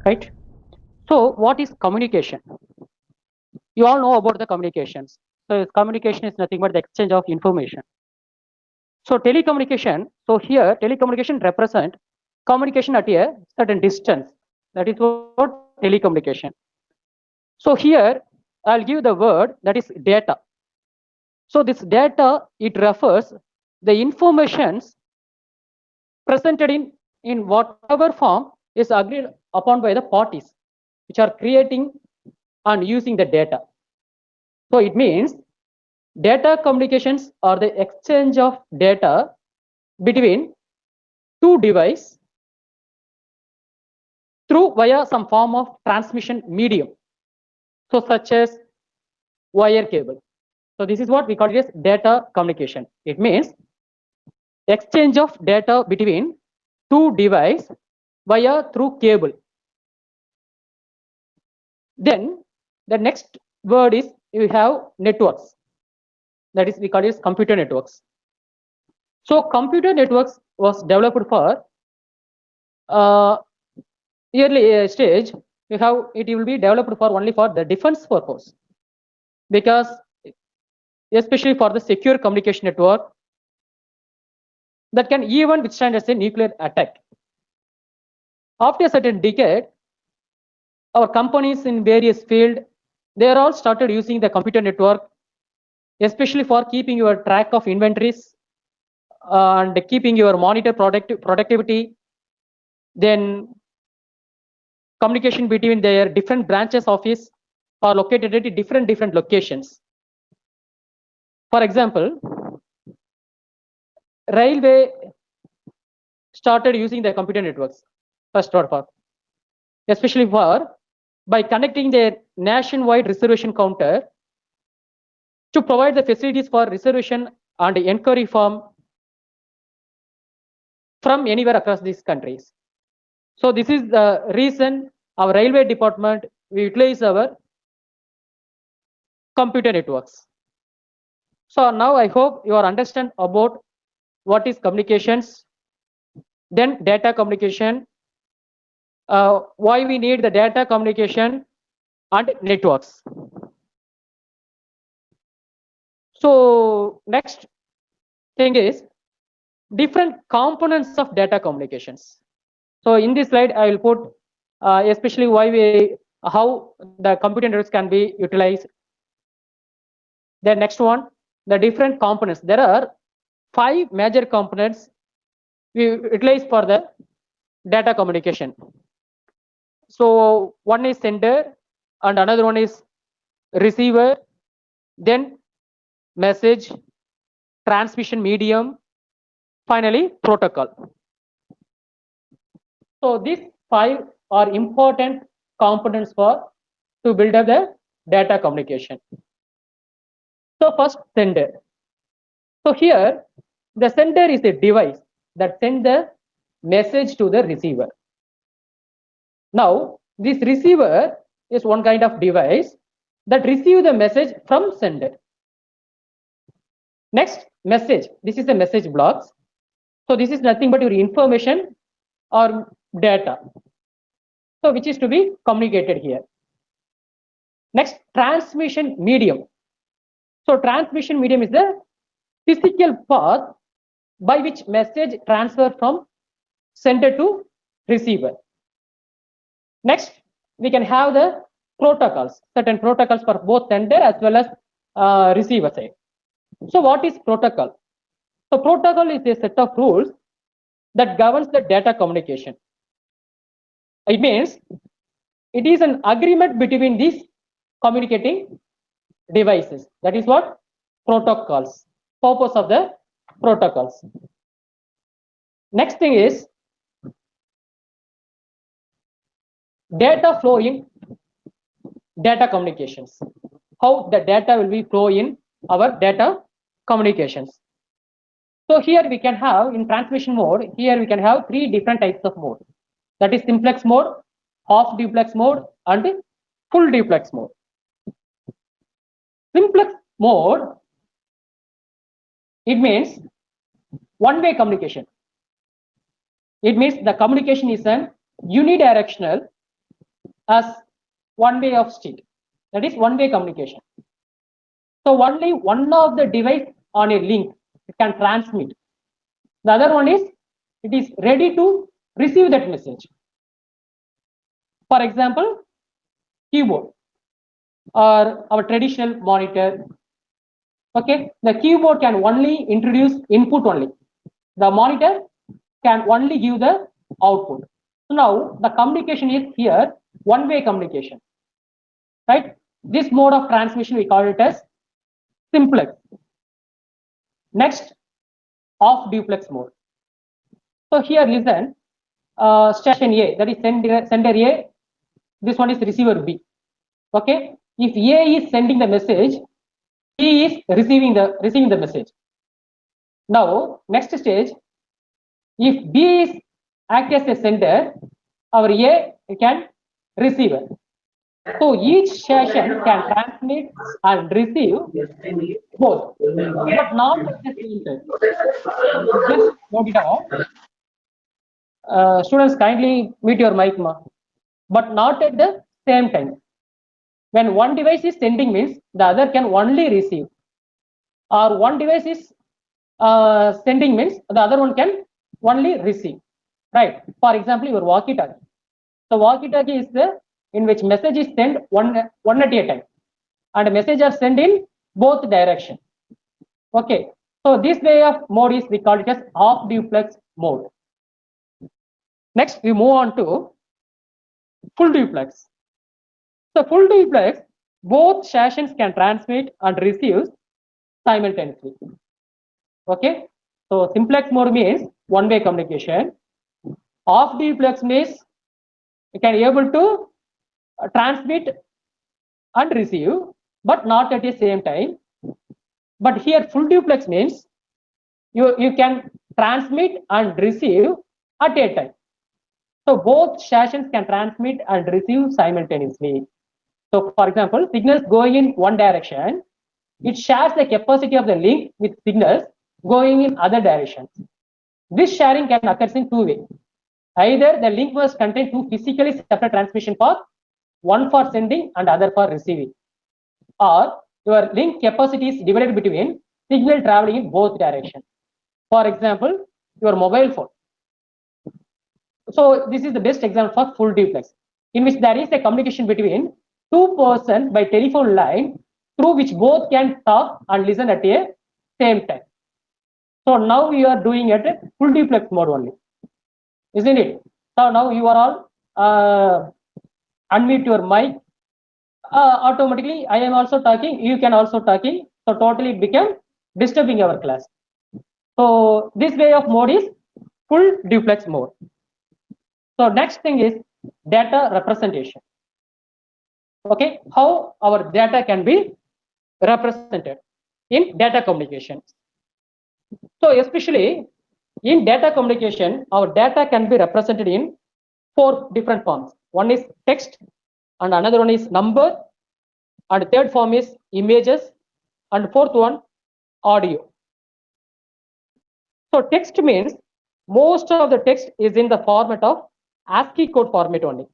right? So what is communication? You all know about the communications. So communication is nothing but the exchange of information. So telecommunication, so here telecommunication represent communication at a certain distance. That is what telecommunication. So here I'll give the word that is data. So this data, it refers the informations presented in whatever form is agreed upon by the parties which are creating and using the data. So it means data communications are the exchange of data between two devices through via some form of transmission medium. So such as wire cable. So this is what we call it as data communication. It means exchange of data between two devices via through cable. Then the next word is you have networks. That is we call it as computer networks. So computer networks was developed for uh, early stage. You have it will be developed for only for the defense purpose, because especially for the secure communication network that can even withstand as a nuclear attack. After a certain decade, our companies in various field, they are all started using the computer network, especially for keeping your track of inventories and keeping your monitor productivity. Then communication between their different branches office are located at different locations. For example, railway started using the computer networks first of all, especially for by connecting their nationwide reservation counter to provide the facilities for reservation and inquiry form from anywhere across these countries. So this is the reason our railway department we utilize our computer networks. So now I hope you are understand about what is communications, then data communication, why we need the data communication and networks. So next thing is different components of data communications. So in this slide, I will put especially how the computer networks can be utilized. The next one, the different components. There are 5 major components we utilize for the data communication. So one is sender and another one is receiver, then message, transmission medium, finally protocol. So these 5 are important components for to build up the data communication. So first, sender. So here the sender is a device that sends the message to the receiver. Now this receiver is one kind of device that receive the message from sender. Next, message. This is the message blocks. So this is nothing but your information or data, so which is to be communicated here. Next, transmission medium. So transmission medium is the physical path by which message transfer from sender to receiver. Next, we can have the protocols, certain protocols for both sender as well as receiver side. So what is protocol? So protocol is a set of rules that governs the data communication. It means it is an agreement between these communicating devices. That is what protocols, purpose of the protocols. Next thing is data flow in data communications. How the data will be flow in our data communications. So here we can have in transmission mode, here we can have 3 different types of mode. That is simplex mode, half duplex mode and full duplex mode. Simplex mode, it means one-way communication. It means the communication is an unidirectional as one way of state. That is one way communication. So only one of the device on a link can transmit. The other one is it is ready to receive that message. For example, keyboard or our traditional monitor. Okay, the keyboard can only introduce input only. The monitor can only give the output. So now the communication is here one-way communication, right? This mode of transmission we call it as simplex. Next, off duplex mode. So here listen, station A, that is sender A, this one is receiver B. Okay, if A is sending the message, B is receiving the message. Now next stage, if B is act as a sender, our A can receive it. So each session can transmit and receive both, but not at the same time. Just note it down. Students, kindly mute your mic, but not at the same time. When one device is sending means the other can only receive, or one device is sending means the other one can only receive, right? For example, your walkie-talkie. So walkie-talkie is the in which message is sent one at a time, and message are sent in both direction. Okay, so this way of mode is we call it as off duplex mode. Next, we move on to full duplex. So full duplex, both sessions can transmit and receive simultaneously. Okay, so simplex mode means one-way communication. Off duplex means you can able to transmit and receive, but not at the same time. But here full duplex means you can transmit and receive at a time. So both sessions can transmit and receive simultaneously. So for example, signals going in one direction, it shares the capacity of the link with signals going in other directions. This sharing can occur in two ways. Either the link must contain two physically separate transmission paths, one for sending and other for receiving, or your link capacity is divided between signal traveling in both directions. For example, your mobile phone. So this is the best example for full duplex, in which there is a communication between two persons by telephone line through which both can talk and listen at a same time. So now we are doing it at full duplex mode only, isn't it? So now you are all unmute your mic. Automatically, I am also talking. You can also talking. So totally it became disturbing our class. So this way of mode is full duplex mode. So next thing is data representation. Okay, how our data can be represented in data communication. So especially in data communication, our data can be represented in four different forms. One is text, and another one is number, and third form is images, and fourth one audio. So text means most of the text is in the format of ASCII code format only.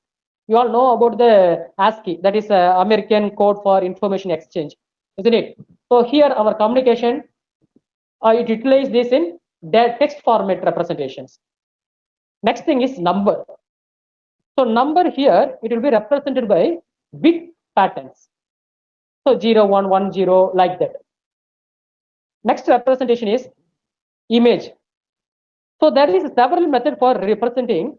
You all know about the ASCII, that is American Code for Information Exchange, isn't it? So here our communication, it utilizes this in text format representations. Next thing is number. So number here, it will be represented by bit patterns. So 0, 1, 1, 0, like that. Next representation is image. So there is several methods for representing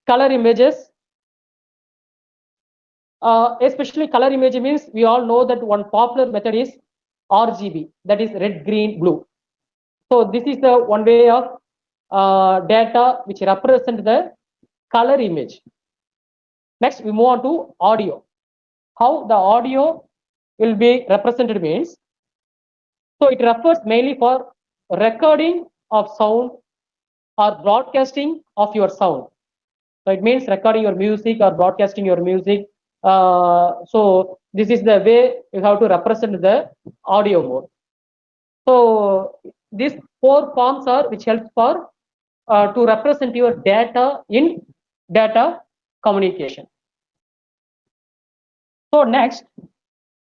color images. Especially color image means we all know that one popular method is RGB, that is red, green, blue. So this is the one way of data which represent the color image. Next, we move on to audio. How the audio will be represented means, so it refers mainly for recording of sound or broadcasting of your sound. So it means recording your music or broadcasting your music. So this is the way you have to represent the audio mode. So these four forms are which help for to represent your data in data communication. So next,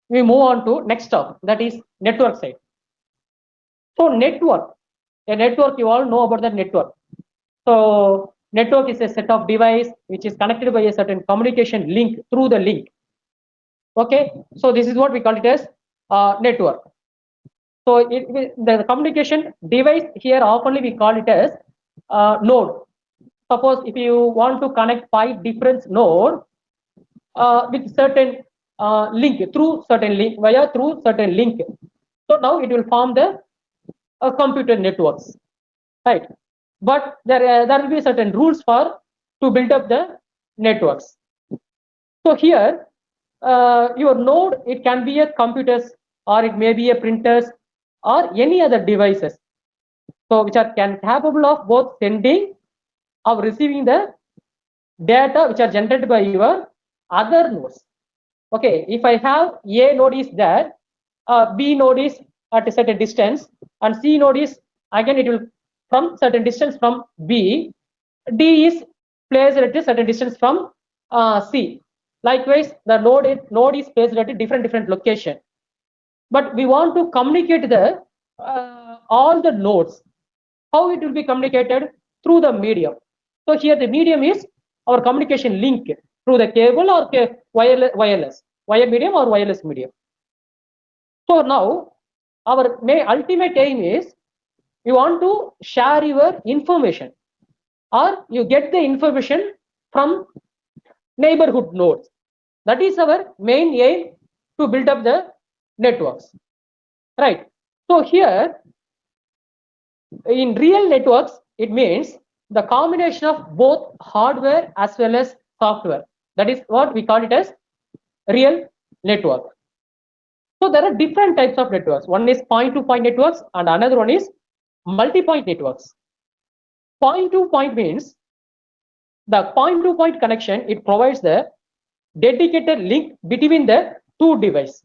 we move on to next stuff, that is network side. So network, a network, you all know about the network. So network is a set of device which is connected by a certain communication link through the link. Okay, so this is what we call it as network. So the communication device here oftenly we call it as node. Suppose if you want to connect 5 different nodes with certain link through certain link through certain link, so now it will form the computer networks, right? But there will be certain rules for to build up the networks. So here your node, it can be a computers or it may be a printers or any other devices, so which are capable of both sending or receiving the data which are generated by your other nodes. Okay, if I have A node is there, B node is at a certain distance, and C node is again it will from certain distance from B, D is placed at a certain distance from C. Likewise, the node is placed at a different location. But we want to communicate the all the nodes. How it will be communicated? Through the medium. So here the medium is our communication link through the cable or wireless, wire medium or wireless medium. So now our ultimate aim is you want to share your information or you get the information from neighborhood nodes. That is our main aim to build up the networks, right? So here in real networks, it means the combination of both hardware as well as software. That is what we call it as real network. So there are different types of networks. One is point-to-point networks and another one is multi-point networks. Point-to-point means the point-to-point connection, it provides the dedicated link between the two devices.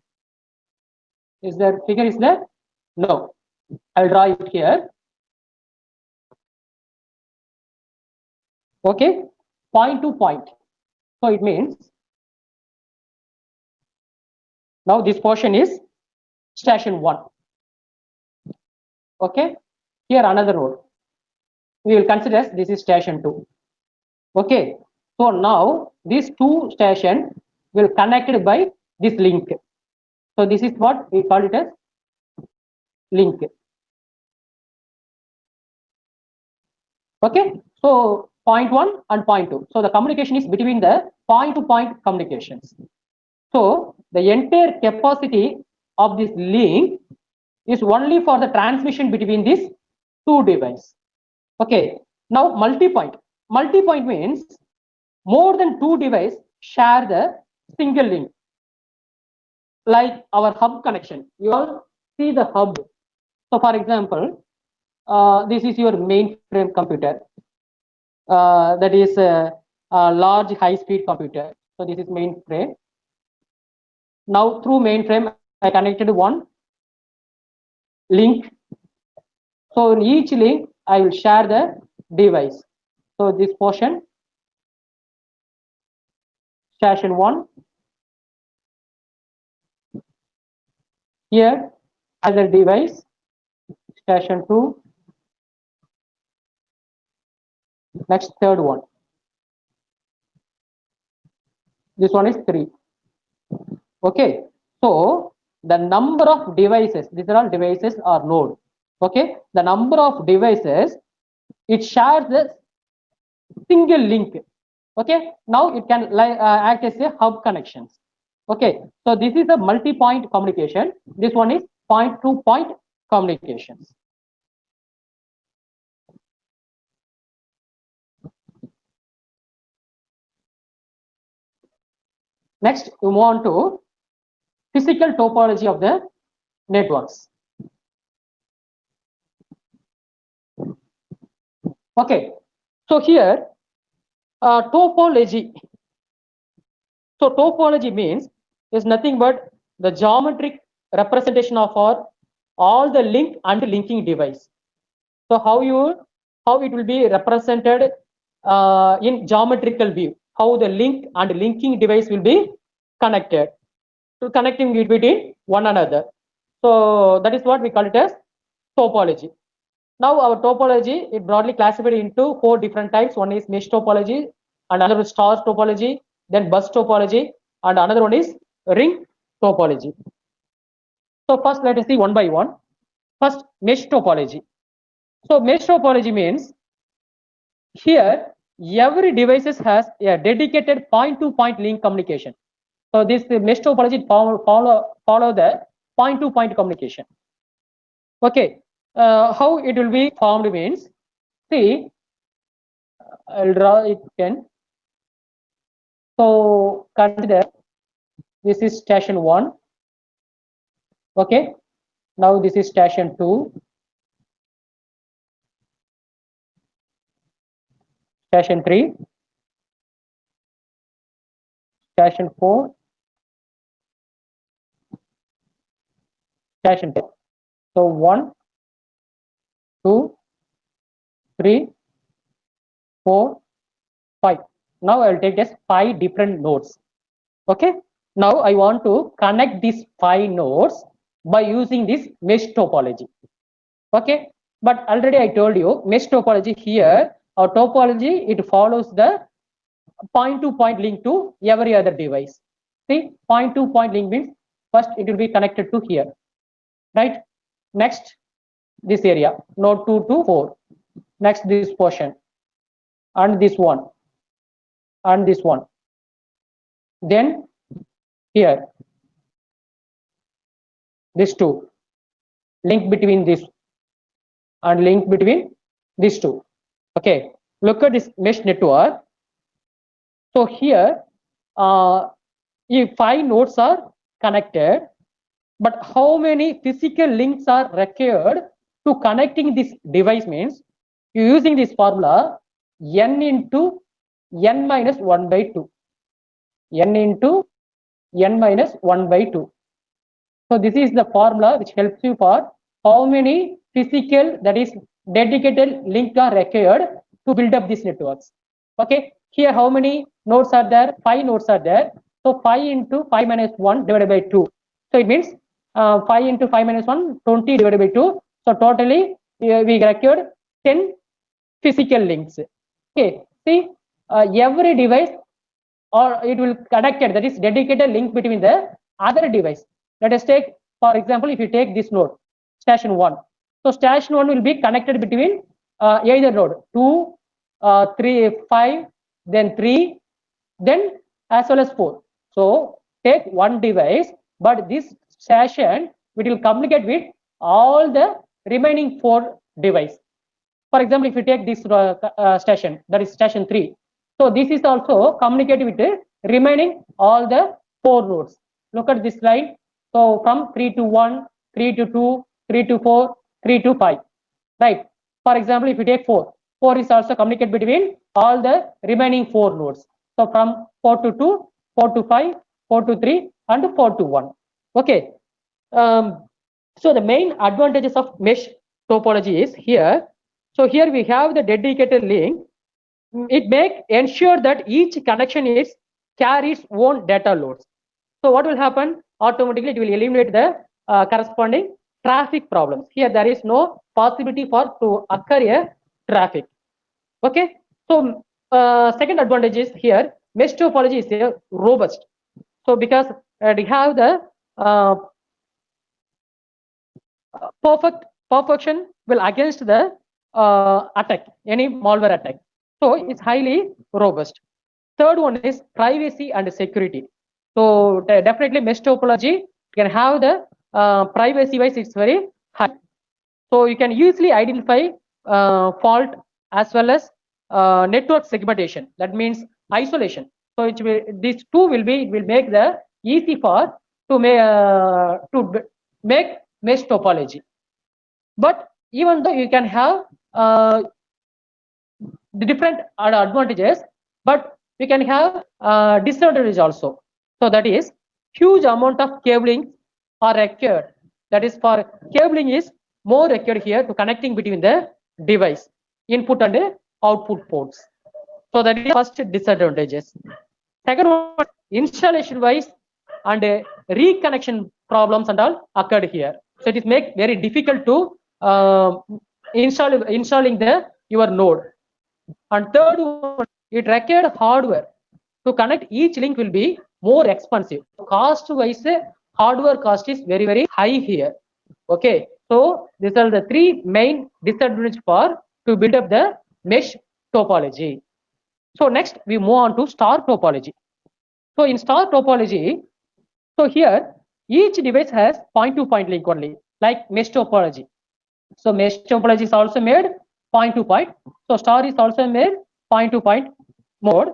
Is there figure is there? No. I'll draw it here. Okay, point to point. So it means now this portion is station 1. Okay, here another node. We will consider this is station 2. Okay, so now these two stations will connected by this link. So this is what we call it as link. Okay, so point 1 and point 2. So the communication is between the point to point communications. So the entire capacity of this link is only for the transmission between these two devices. Okay, now multi-point. Multi-point means more than two devices share the single link. Like our hub connection, you all see the hub. So for example, this is your mainframe computer. That is a large high-speed computer. So this is mainframe. Now through mainframe, I connected one link. So in each link, I will share the device. So this portion, station 1. Here, other device, station 2. Next, third one. This one is 3. Okay. So the number of devices, these are all devices or node. Okay. The number of devices, it shares the single link. Okay. Now it can act as a hub connections. Okay. So this is a multi-point communication. This one is point-to-point communications. Next, we move on to physical topology of the networks. Okay, so here topology. So topology means is nothing but the geometric representation of all the link and linking device. So how it will be represented in geometrical view, how the link and linking device will be connected. to connecting it between one another. So that is what we call it as topology. Now our topology is broadly classified into 4 different types. One is mesh topology, and another is star topology, then bus topology, and another one is ring topology. So first let us see one by one. First, mesh topology. So mesh topology means here every device has a dedicated point-to-point link communication. So this mesh topology follow the point-to-point communication. Okay, how it will be formed means, see, I'll draw it again. So consider this is station 1. Okay, now this is station 2, station 3, station 4, station 10. So 1, 2, 3, 4, 5. Now I will take just 5 different nodes. Okay, now I want to connect these 5 nodes by using this mesh topology. Okay, but already I told you mesh topology here, our topology, it follows the point-to-point link to every other device. See, point-to-point link means first it will be connected to here, right? Next, this area, node 2 to 4. Next, this portion, and this one, and this one. Then here, this two, link between this, and link between these two. Okay, look at this mesh network. So here, if 5 nodes are connected, but how many physical links are required to connecting this device means, you using this formula n into n minus 1 by 2, n into n minus 1 by 2. So this is the formula which helps you for how many physical, that is dedicated link are required to build up these networks. Okay, here how many nodes are there? 5 nodes are there. So 5 into 5 minus 1 divided by 2. So it means 5 into 5 minus 1, 20 divided by 2. So totally we required 10 physical links. Okay, see, every device or it will connected, that is dedicated link between the other device. Let us take, for example, if you take this node, station 1. So station 1 will be connected between either node 2, 3, 5, then 3, then as well as 4. So take one device, but this station it will communicate with all the remaining 4 devices. For example, if you take this station, that is station 3. So this is also communicated with the remaining all the 4 nodes. Look at this line. So from 3 to 1, 3 to 2, 3 to 4, 3 to 5. Right. For example, if you take 4, 4 is also communicated between all the remaining 4 nodes. So from 4 to 2, 4 to 5, 4 to 3, and 4 to 1. Okay. So the main advantages of mesh topology is here. So here we have the dedicated link. It may ensure that each connection is carries own data loads. So what will happen? Automatically it will eliminate the corresponding traffic problems. Here there is no possibility for to occur a traffic. Okay. So second advantage is here mesh topology is robust. So because we have the perfection will against the attack, any malware attack. So it's highly robust. Third one is privacy and security. So definitely mesh topology can have the privacy wise, it's very high. So you can easily identify fault as well as network segmentation. That means isolation. So it will, these two will be, it will make the easy for to make mesh topology. But even though you can have the different advantages, but we can have disadvantages also. So that is huge amount of cabling are required. That is for cabling is more required here to connecting between the device input and output ports. So that is first disadvantages. Second one, installation wise and reconnection problems and all occurred here. So it is make very difficult to installing your node. And third one, it required hardware. To connect each link will be more expensive. Cost wise, hardware cost is very high here. Okay, so these are the three main disadvantages for to build up the mesh topology. So next we move on to star topology. So in star topology, so here each device has point-to-point link only, like mesh topology. So mesh topology is also made point-to-point. So star is also made point-to-point mode.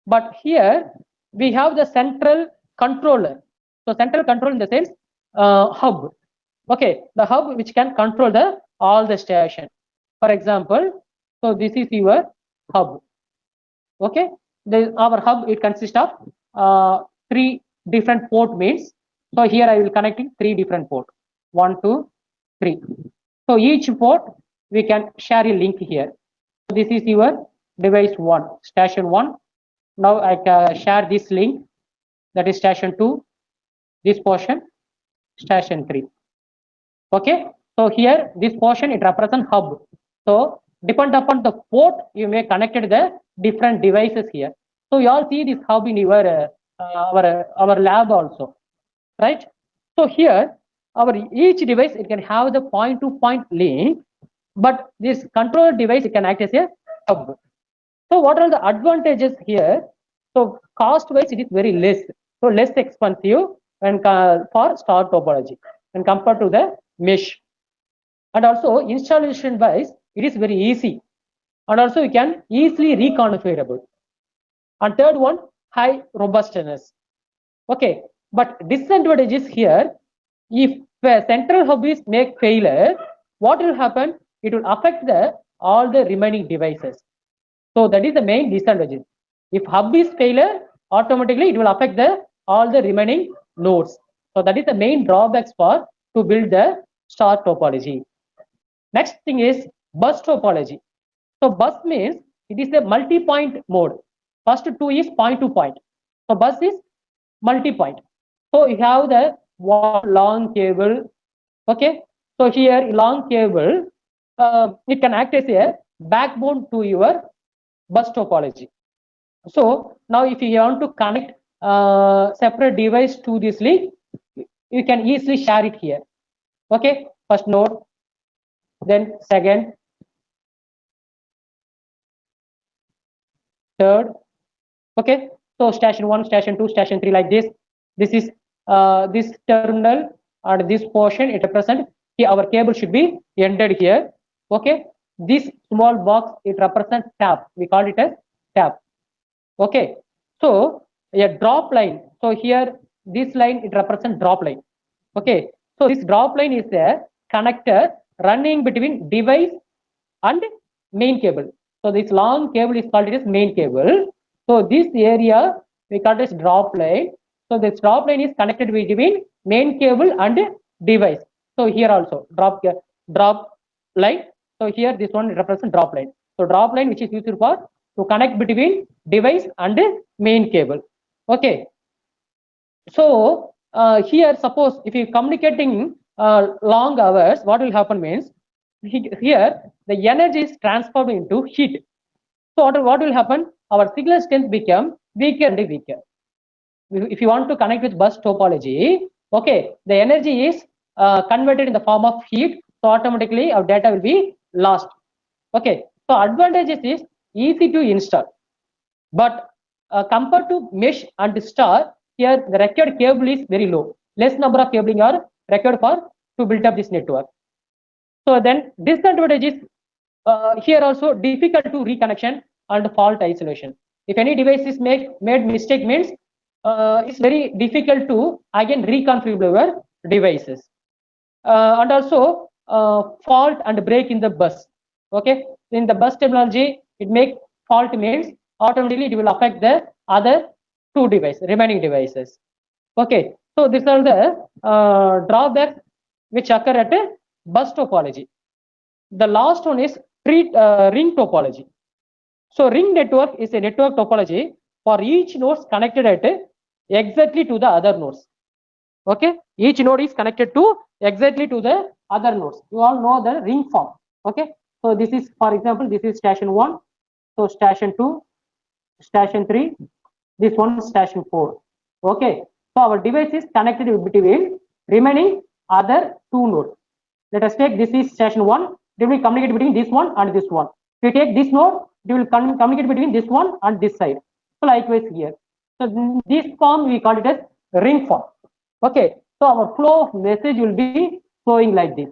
But here we have the central controller. So central control in the sense hub. Okay, the hub which can control the all the station. For example, so this is your hub. Okay, our hub, it consists of three different port means. So here I will connecting three different port, 1, 2, 3. So each port we can share a link here. So this is your device 1, station 1. Now I can share this link, that is station 2, this portion, station 3. Okay, so here this portion it represents hub. So depend upon the port you may connected the different devices here. So you all see this hub in your our lab also, right? So here our each device it can have the point-to-point link, but this controller device it can act as a hub. So what are the advantages here? So cost wise it is very less, so less expensive when for star topology when compared to the mesh. And also installation wise it is very easy, and also you can easily reconfigurable. And third one, high robustness. Okay, but disadvantages here, if a central hub is make failure, what will happen? It will affect the all the remaining devices. So that is the main disadvantage. If hub is failure, automatically it will affect the all the remaining nodes. So that is the main drawbacks for to build the star topology. Next thing is bus topology. So bus means it is a multi-point mode. First two is point-to-point. So bus is multi-point. So you have the one long cable. Okay. So here long cable, it can act as a backbone to your bus topology. So now if you want to connect separate device to this link, you can easily share it here. Okay, first node, then second, third. Okay, so station 1, station 2, station 3 like this. This is this terminal and this portion it represents our cable should be ended here. Okay, this small box it represents tap, we call it as tap. Okay, so a drop line, so here this line it represents drop line. Okay, so this drop line is a connector running between device and main cable. So this long cable is called it as main cable. So this area we call it as drop line. So this drop line is connected between main cable and device. So here also drop line. So here this one represents drop line. So drop line which is used for to connect between device and main cable. Okay. So here suppose if you communicating long hours, what will happen means here the energy is transformed into heat. So what will happen? Our signal strength become weaker and weaker. If you want to connect with bus topology, okay, the energy is converted in the form of heat, so automatically our data will be lost. Okay, so advantages is easy to install, but compared to mesh and star, here the required cable is very low. Less number of cabling are required for to build up this network. So then disadvantages here also difficult to reconnection and fault isolation. If any device is made mistake means it's very difficult to again reconfigure your devices. And also fault and break in the bus. Okay, in the bus terminology, it make fault means automatically it will affect the other two devices, remaining devices. Okay, so these are the drawbacks which occur at a bus topology. The last one is ring topology. So ring network is a network topology for each nodes connected at exactly to the other nodes. Okay, each node is connected to exactly to the other nodes. You all know the ring form. Okay, so this is, for example, this is station 1, so station 2, station 3, this one station 4. Okay, so our device is connected between remaining other two nodes. Let us take this is station 1, they will communicate between this one and this one. If we take this node, they will communicate between this one and this side. So likewise here. So this form we call it as ring form. Okay, so our flow of message will be flowing like this.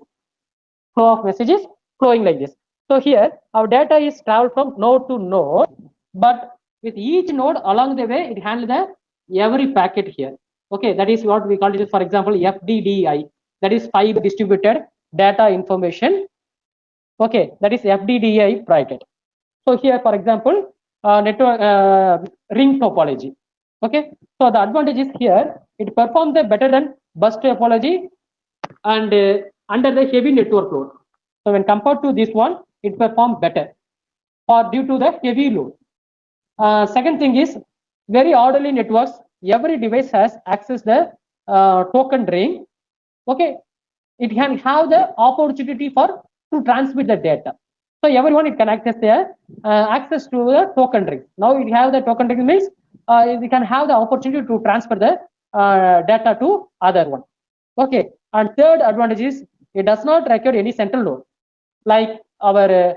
Flow of messages flowing like this. So here our data is traveled from node to node, but with each node along the way it handles the every packet here. Okay, that is what we call it. For example, FDDI, that is fiber distributed data information. Okay, that is FDDI packet. So here, for example, network ring topology. Okay, so the advantage is here it performs better than bus topology and under the heavy network load. So when compared to this one, it performs better or due to the heavy load. Second thing is very orderly networks. Every device has access the token ring. Okay, it can have the opportunity for to transmit the data. So everyone it can access the access to the token ring. Now it have the token ring means it can have the opportunity to transfer the data to other one. Okay, and third advantage is it does not require any central node like our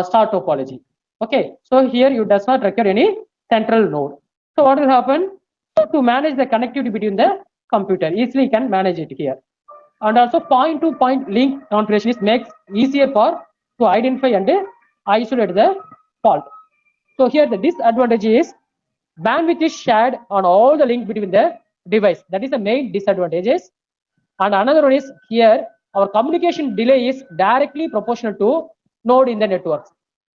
star topology. Okay, so here you does not require any central node. So what will happen? So to manage the connectivity between the computer, easily can manage it here. And also point-to-point link configuration is makes easier for to identify and isolate the fault. So here the disadvantage is bandwidth is shared on all the link between the device. That is the main disadvantages. And another one is here our communication delay is directly proportional to node in the network.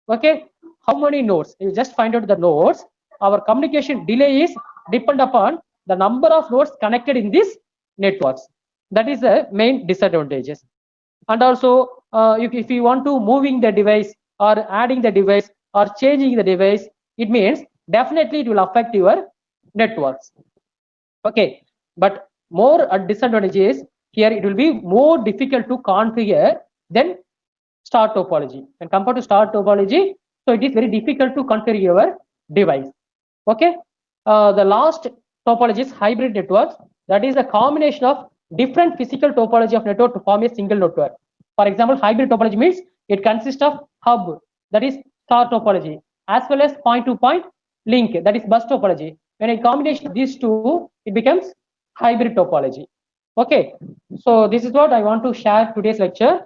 Okay, how many nodes? You just find out the nodes. Our communication delay is depend upon the number of nodes connected in these networks. That is the main disadvantages. And also, if you want to moving the device or adding the device or changing the device, it means definitely it will affect your networks. Okay, but more disadvantages here it will be more difficult to configure than star topology. When compared to star topology, so it is very difficult to configure your device. Okay, the last topology is hybrid networks. That is a combination of different physical topology of network to form a single network. For example, hybrid topology means it consists of hub, that is star topology, as well as point-to-point link, that is bus topology. When a combination of these two, it becomes hybrid topology. Okay, so this is what I want to share today's lecture.